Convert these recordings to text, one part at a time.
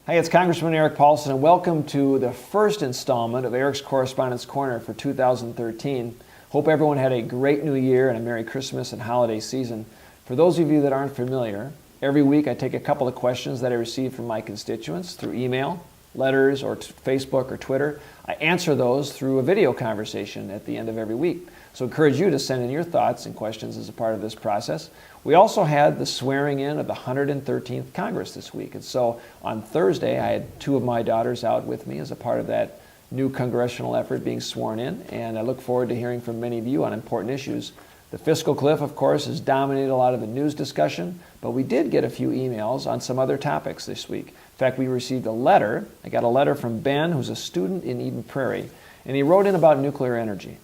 Hey, it's Congressman Erik Paulsen, and welcome to the first installment of Erik's Correspondence Corner for 2013. Hope everyone had a great New Year and a Merry Christmas and holiday season. For those of you that aren't familiar, every week I take a couple of questions that I receive from my constituents through email, letters, or Facebook or Twitter. I answer those through a video conversation at the end of every week. So I encourage you to send in your thoughts and questions as a part of this process. We also had the swearing in of the 113th Congress this week. And so on Thursday, I had two of my daughters out with me as a part of that new congressional effort being sworn in. And I look forward to hearing from many of you on important issues. The fiscal cliff, of course, has dominated a lot of the news discussion, but we did get a few emails on some other topics this week. In fact, we received a letter. I got a letter from Ben, who's a student in Eden Prairie, and he wrote in about nuclear energy.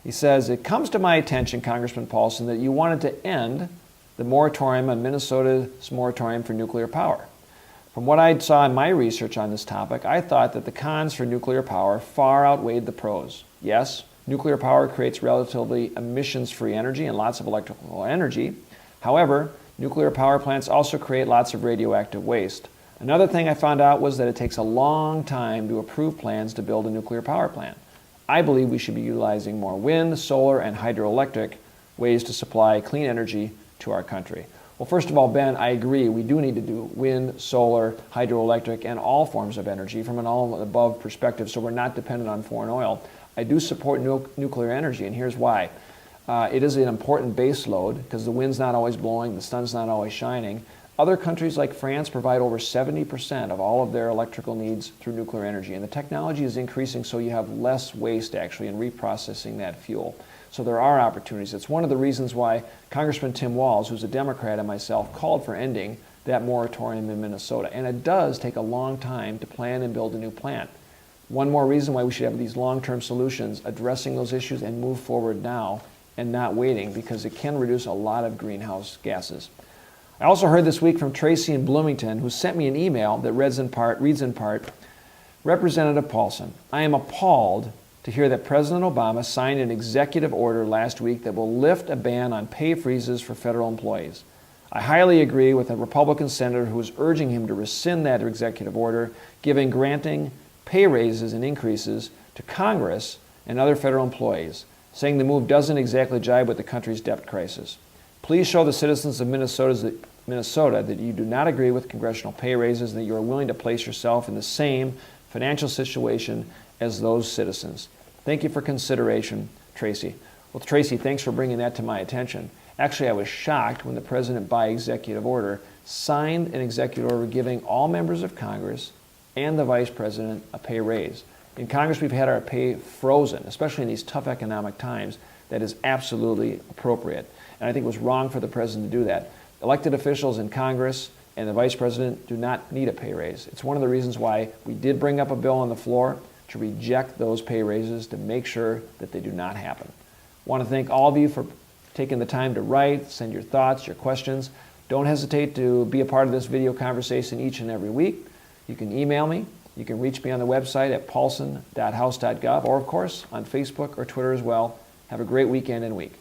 He says, "It comes to my attention, Congressman Paulsen, that you wanted to end the moratorium on Minnesota's moratorium for nuclear power. From what I saw in my research on this topic, I thought that the cons for nuclear power far outweighed the pros. Yes, nuclear power creates relatively emissions-free energy and lots of electrical energy. However, nuclear power plants also create lots of radioactive waste. Another thing I found out was that it takes a long time to approve plans to build a nuclear power plant. I believe we should be utilizing more wind, solar, and hydroelectric ways to supply clean energy to our country." Well, first of all, Ben, I agree. We do need to do wind, solar, hydroelectric, and all forms of energy from an all-above perspective, so we're not dependent on foreign oil. I do support nuclear energy, and here's why. It is an important base load because the wind's not always blowing, the sun's not always shining. Other countries like France provide over 70% of all of their electrical needs through nuclear energy, and the technology is increasing so you have less waste actually in reprocessing that fuel. So there are opportunities. It's one of the reasons why Congressman Tim Walz, who's a Democrat, and myself called for ending that moratorium in Minnesota. And it does take a long time to plan and build a new plant. One more reason why we should have these long-term solutions, addressing those issues and move forward now and not waiting, because it can reduce a lot of greenhouse gases. I also heard this week from Tracy in Bloomington, who sent me an email that reads in part, "Representative Paulsen, I am appalled to hear that President Obama signed an executive order last week that will lift a ban on pay freezes for federal employees. I highly agree with a Republican senator who is urging him to rescind that executive order, granting pay raises and increases to Congress and other federal employees, saying the move doesn't exactly jibe with the country's debt crisis. Please show the citizens of Minnesota that you do not agree with congressional pay raises and that you are willing to place yourself in the same financial situation as those citizens. Thank you for consideration, Tracy." Well, Tracy, thanks for bringing that to my attention. Actually, I was shocked when the President, by executive order, signed an executive order giving all members of Congress and the Vice President a pay raise. In Congress, we've had our pay frozen, especially in these tough economic times. That is absolutely appropriate. And I think it was wrong for the President to do that. Elected officials in Congress and the Vice President do not need a pay raise. It's one of the reasons why we did bring up a bill on the floor to reject those pay raises to make sure that they do not happen. I want to thank all of you for taking the time to write, send your thoughts, your questions. Don't hesitate to be a part of this video conversation each and every week. You can email me. You can reach me on the website at paulsen.house.gov or, of course, on Facebook or Twitter as well. Have a great weekend and week.